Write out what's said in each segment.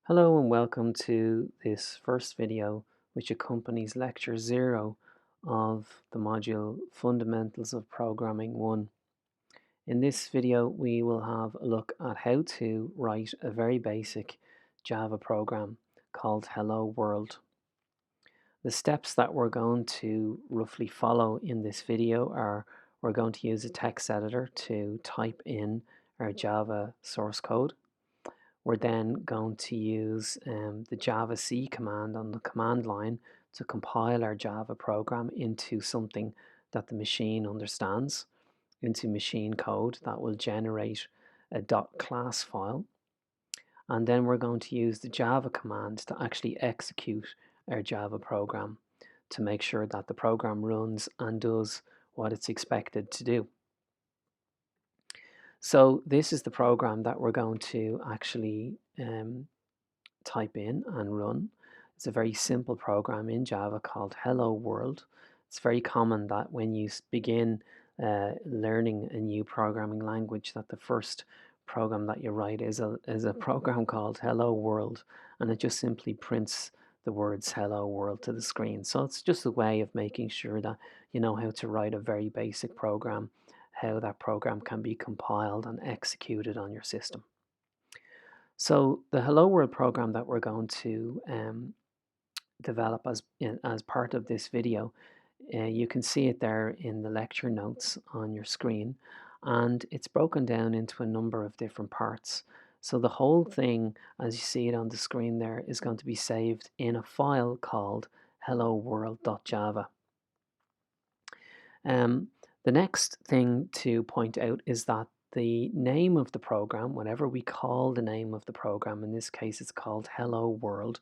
Hello and welcome to this first video which accompanies lecture 0 of the module Fundamentals of Programming 1. In this video we will have a look at how to write a very basic Java program called HelloWorld. The steps that we're going to roughly follow in this video are we're going to use a text editor to type in our Java source code. We're then going to use the javac command on the command line to compile our Java program into something that the machine understands, into machine code that will generate a .class file. And then we're going to use the Java command to actually execute our Java program to make sure that the program runs and does what it's expected to do. So this is the program that we're going to actually type in and run. It's a very simple program in Java called HelloWorld. It's very common that when you begin learning a new programming language, that the first program that you write is a program called Hello World, and it just simply prints the words Hello World to the screen. So it's just a way of making sure that you know how to write a very basic program, how that program can be compiled and executed on your system. So the Hello World program that we're going to develop as part of this video, you can see it there in the lecture notes on your screen, and it's broken down into a number of different parts. So the whole thing, as you see it on the screen there, is going to be saved in a file called helloworld.java. The next thing to point out is that the name of the program, whenever we call the name of the program, in this case it's called Hello World,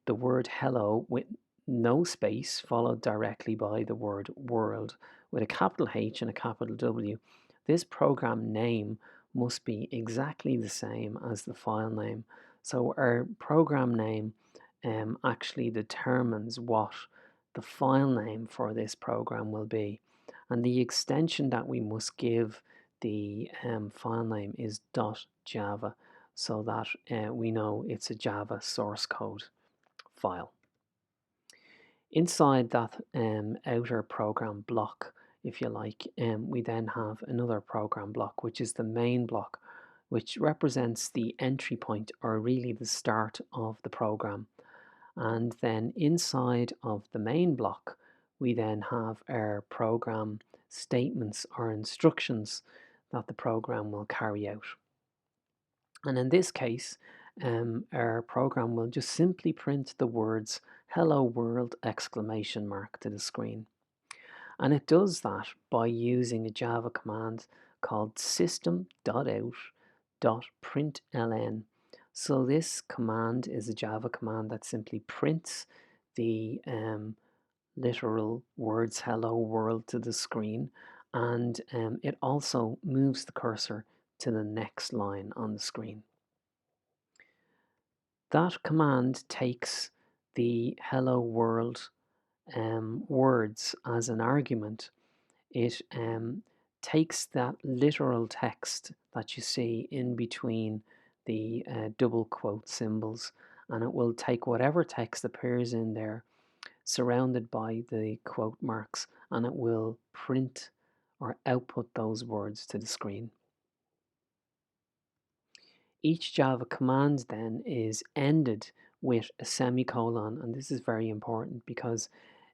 the word hello with no space followed directly by the word world with a capital H and a capital W. This program name must be exactly the same as the file name. So our program name actually determines what the file name for this program will be. And the extension that we must give the file name is .java, so that we know it's a Java source code file. Inside that outer program block, if you like, we then have another program block, which is the main block, which represents the entry point, or really the start of the program. And then inside of the main block, we then have our program statements or instructions that the program will carry out. And in this case, our program will just simply print the words "Hello World!" exclamation mark to the screen. And it does that by using a Java command called system.out.println. So this command is a Java command that simply prints the literal words "Hello World" to the screen, and it also moves the cursor to the next line on the screen. That command takes the "Hello World" words as an argument. It takes that literal text that you see in between the double quote symbols, and it will take whatever text appears in there surrounded by the quote marks, and it will print or output those words to the screen. Each Java command then is ended with a semicolon, and this is very important because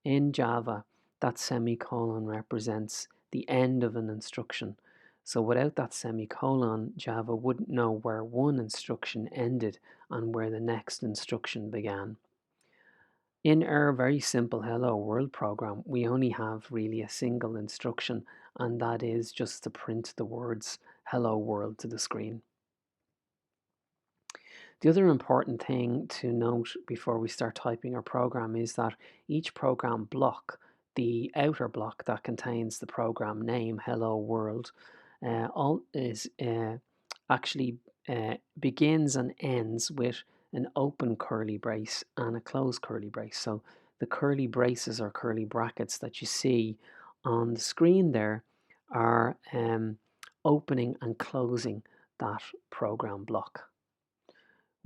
in Java that semicolon represents the end of an instruction. So without that semicolon, Java wouldn't know where one instruction ended and where the next instruction began. In our very simple Hello World program, we only have really a single instruction, and that is just to print the words Hello World to the screen. The other important thing to note before we start typing our program is that each program block, the outer block that contains the program name Hello World, actually begins and ends with an open curly brace and a closed curly brace. So the curly braces or curly brackets that you see on the screen there are opening and closing that program block.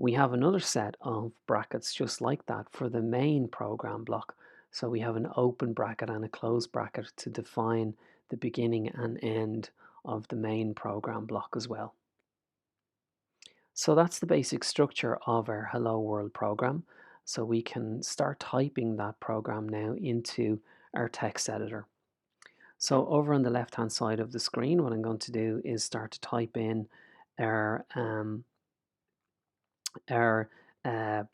We have another set of brackets just like that for the main program block. So we have an open bracket and a closed bracket to define the beginning and end of the main program block as well. So that's the basic structure of our Hello World program. So we can start typing that program now into our text editor. So over on the left hand side of the screen, what I'm going to do is start to type in our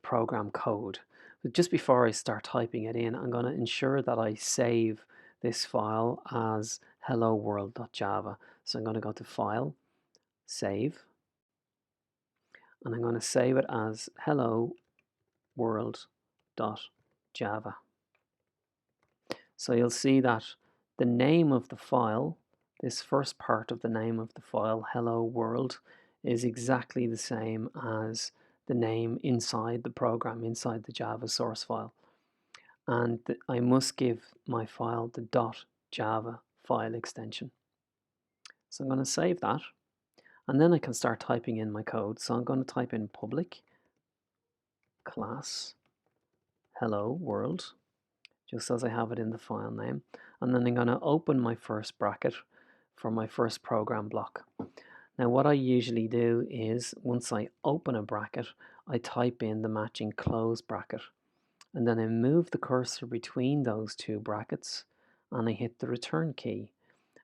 program code. But just before I start typing it in, I'm going to ensure that I save this file as helloworld.java. So I'm going to go to File, Save, and I'm going to save it as helloworld.java. So you'll see that the name of the file, this first part of the name of the file, Hello World, is exactly the same as the name inside the program, inside the Java source file. And I must give my file the .java file extension. So I'm going to save that, and then I can start typing in my code. So I'm going to type in public class hello world, just as I have it in the file name. And then I'm going to open my first bracket for my first program block. Now what I usually do is once I open a bracket, I type in the matching close bracket. And then I move the cursor between those two brackets and I hit the return key.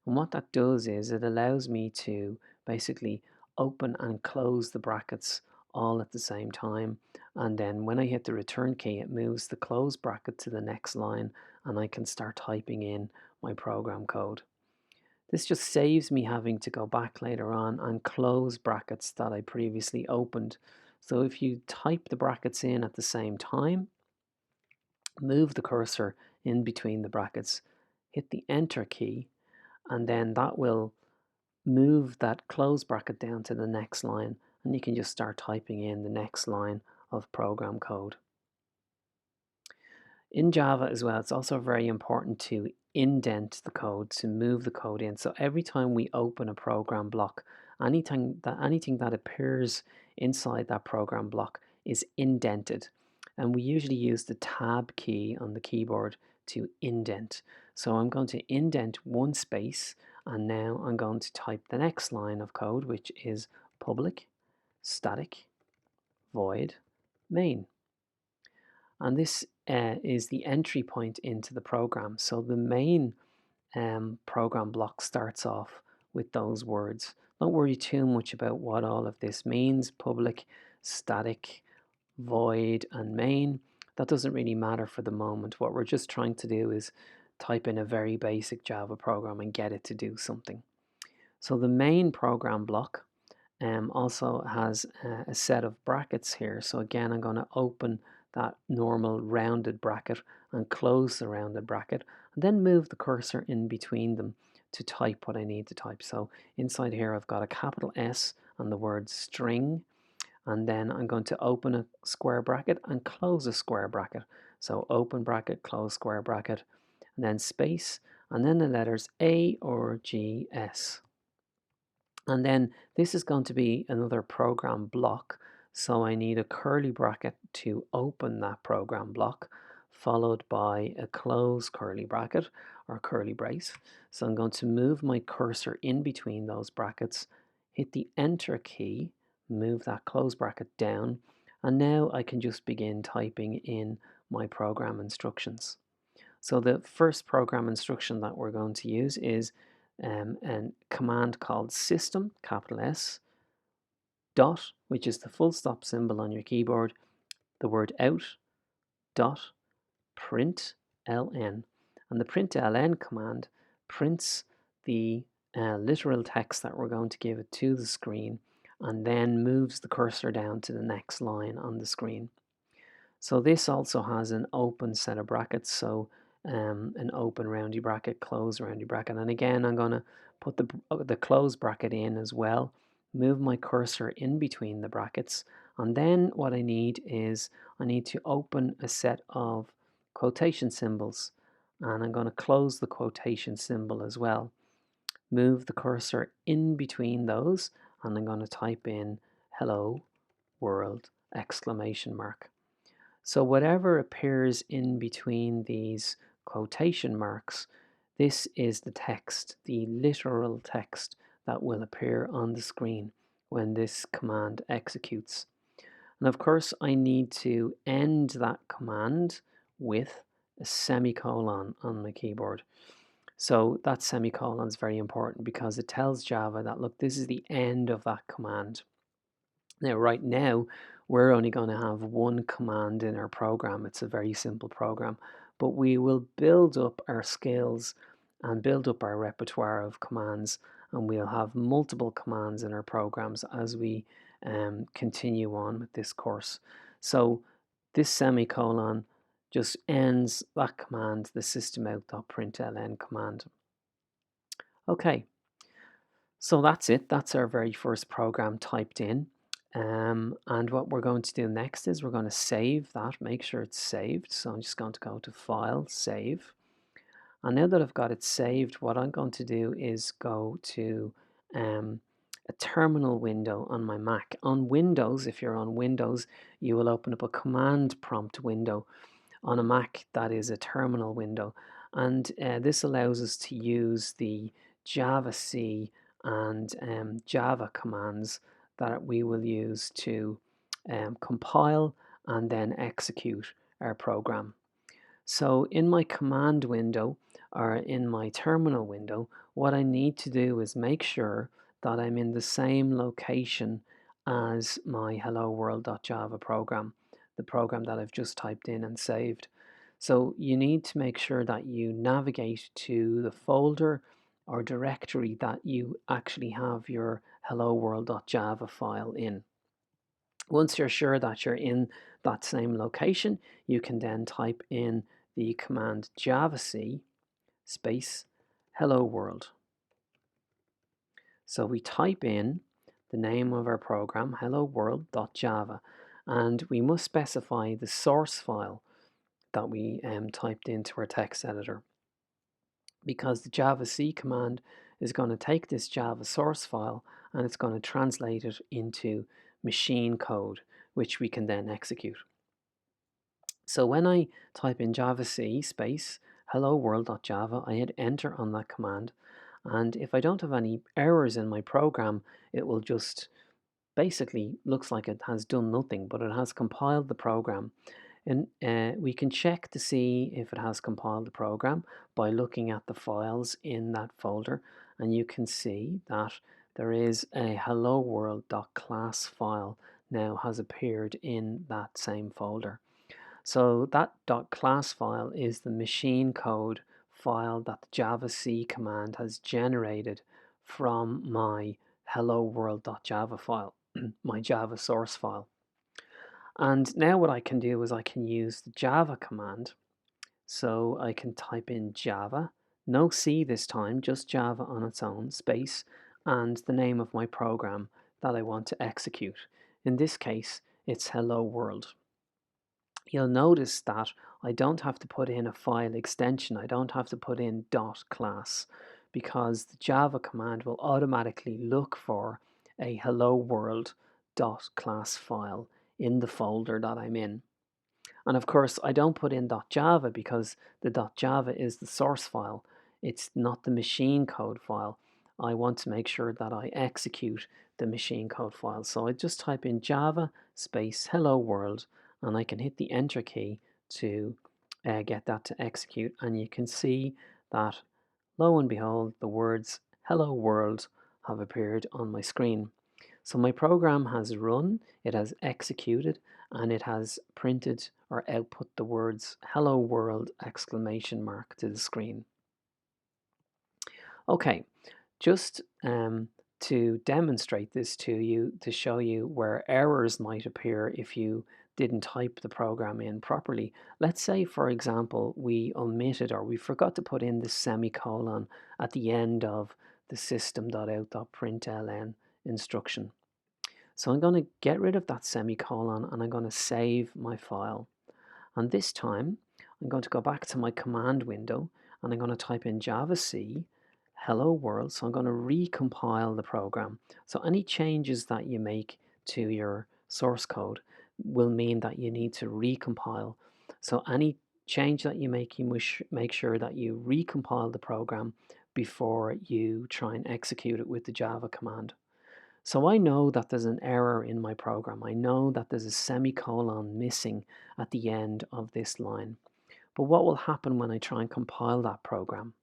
And what that does is it allows me to basically open and close the brackets all at the same time. And then when I hit the return key, it moves the close bracket to the next line and I can start typing in my program code. This just saves me having to go back later on and close brackets that I previously opened. So if you type the brackets in at the same time, move the cursor in between the brackets, hit the enter key, and then that will move that close bracket down to the next line, and you can just start typing in the next line of program code. In Java as well, it's also very important to indent the code, to move the code in. So every time we open a program block, anything that appears inside that program block is indented. And we usually use the tab key on the keyboard to indent. So I'm going to indent one space, and now I'm going to type the next line of code, which is public static void main. And this is the entry point into the program. So the main program block starts off with those words. Don't worry too much about what all of this means. Public, static, void, and main. That doesn't really matter for the moment. What we're just trying to do is type in a very basic Java program and get it to do something. So the main program block also has a set of brackets here. So again, I'm going to open that normal rounded bracket and close the rounded bracket, and then move the cursor in between them to type what I need to type. So inside here I've got a capital S and the word string, and then I'm going to open a square bracket and close a square bracket. So open bracket, close square bracket, and then space, and then the letters A or G, S. And then this is going to be another program block. So I need a curly bracket to open that program block, followed by a close curly bracket or curly brace. So I'm going to move my cursor in between those brackets, hit the enter key, move that close bracket down, and now I can just begin typing in my program instructions. So the first program instruction that we're going to use is a command called system, capital S, dot, which is the full stop symbol on your keyboard, the word out, dot, print ln. And the print ln command prints the literal text that we're going to give it to the screen, and then moves the cursor down to the next line on the screen. So this also has an open set of brackets, so an open roundy bracket, close roundy bracket, and again I'm going to put the close bracket in as well, move my cursor in between the brackets, and then what I need is I need to open a set of quotation symbols, and I'm going to close the quotation symbol as well. Move the cursor in between those, and I'm going to type in hello world exclamation mark. So whatever appears in between these quotation marks, this is the text, the literal text that will appear on the screen when this command executes. And of course, I need to end that command with a semicolon on my keyboard. So that semicolon is very important because it tells Java that, look, this is the end of that command. Now, right now, we're only going to have one command in our program. It's a very simple program, but we will build up our skills and build up our repertoire of commands, and we'll have multiple commands in our programs as we continue on with this course. So this semicolon just ends that command, the systemout.println command. Okay, so that's it. That's our very first program typed in. And what we're going to do next is we're going to save that, make sure it's saved. So I'm just going to go to File, Save. And now that I've got it saved, what I'm going to do is go to a terminal window on my Mac. On Windows, if you're on Windows, you will open up a command prompt window. On a Mac, that is a terminal window. And this allows us to use the javac and Java commands that we will use to compile and then execute our program. So in my command window or in my terminal window, what I need to do is make sure that I'm in the same location as my HelloWorld.java program, the program that I've just typed in and saved. So you need to make sure that you navigate to the folder or directory that you actually have your HelloWorld.java file in. Once you're sure that you're in that same location, you can then type in the command javac space hello world. So we type in the name of our program, helloworld.java, and we must specify the source file that we typed into our text editor, because the javac command is going to take this Java source file and it's going to translate it into machine code, which we can then execute. So when I type in javac space hello world.java, I hit enter on that command, and if I don't have any errors in my program, it will just basically looks like it has done nothing, but it has compiled the program. And we can check to see if it has compiled the program by looking at the files in that folder, and you can see that there is a hello world.class file now has appeared in that same folder. So that .class file is the machine code file that the javac command has generated from my hello world.java file, my Java source file. And now what I can do is I can use the Java command. So I can type in Java, no C this time, just Java on its own, space, and the name of my program that I want to execute. In this case, it's hello world. You'll notice that I don't have to put in a file extension. I don't have to put in .class, because the Java command will automatically look for a hello world.class file in the folder that I'm in. And of course, I don't put in .java because the .java is the source file. It's not the machine code file. I want to make sure that I execute the machine code file. So I just type in Java space hello world, and I can hit the enter key to get that to execute. And you can see that, lo and behold, the words hello world have appeared on my screen. So my program has run, it has executed, and it has printed or output the words hello world exclamation mark to the screen. Okay, just to demonstrate this to you, to show you where errors might appear if you didn't type the program in properly. Let's say, for example, we omitted or we forgot to put in the semicolon at the end of the system.out.println instruction. So I'm going to get rid of that semicolon and I'm going to save my file. And this time I'm going to go back to my command window and I'm going to type in javac hello world. So I'm going to recompile the program. So any changes that you make to your source code, will mean that you need to recompile. So any change that you make sure that you recompile the program before you try and execute it with the Java command. So I know that there's an error in my program. I know that there's a semicolon missing at the end of this line. But what will happen when I try and compile that program?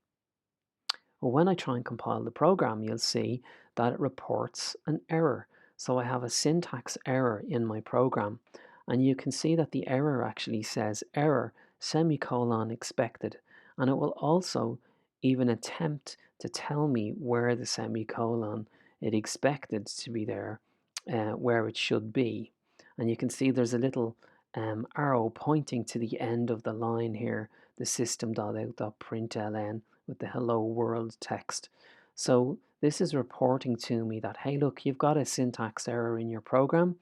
Well, when I try and compile the program, you'll see that it reports an error. So I have a syntax error in my program. And you can see that the error actually says error semicolon expected. And it will also even attempt to tell me where the semicolon it expected to be there, where it should be. And you can see there's a little arrow pointing to the end of the line here, the system.out.println with the hello world text. So this is reporting to me that, hey, look, you've got a syntax error in your program.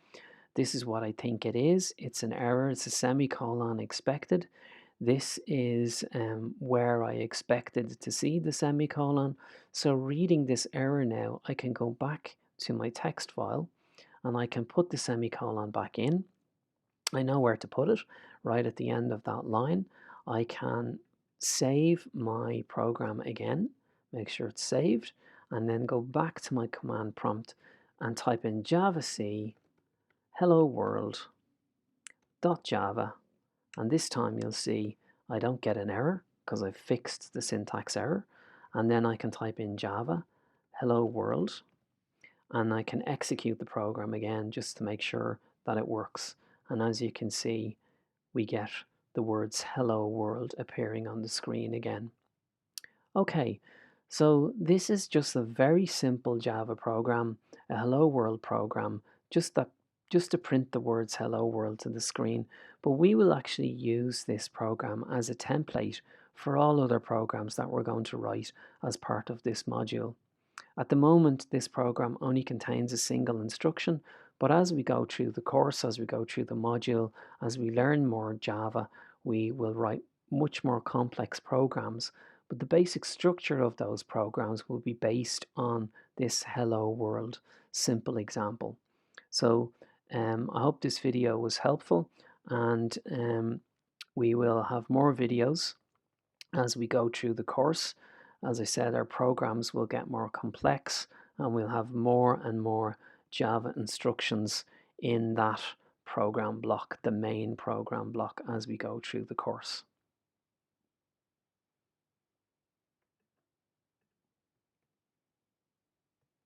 This is what I think it is. It's an error. It's a semicolon expected. This is where I expected to see the semicolon. So reading this error now, I can go back to my text file and I can put the semicolon back in. I know where to put it, right at the end of that line. I can save my program again, make sure it's saved, and then go back to my command prompt and type in javac hello world .java, and this time you'll see I don't get an error because I've fixed the syntax error. And then I can type in Java hello world, and I can execute the program again just to make sure that it works. And as you can see, we get the words hello world appearing on the screen again. Okay, so this is just a very simple Java program, a hello world program, just to print the words hello world to the screen. But we will actually use this program as a template for all other programs that we're going to write as part of this module. At the moment, this program only contains a single instruction, but as we go through the course, as we go through the module, as we learn more Java, we will write much more complex programs. But the basic structure of those programs will be based on this hello world simple example. So I hope this video was helpful, and we will have more videos as we go through the course. As I said, our programs will get more complex and we'll have more and more Java instructions in that program block, the main program block, as we go through the course.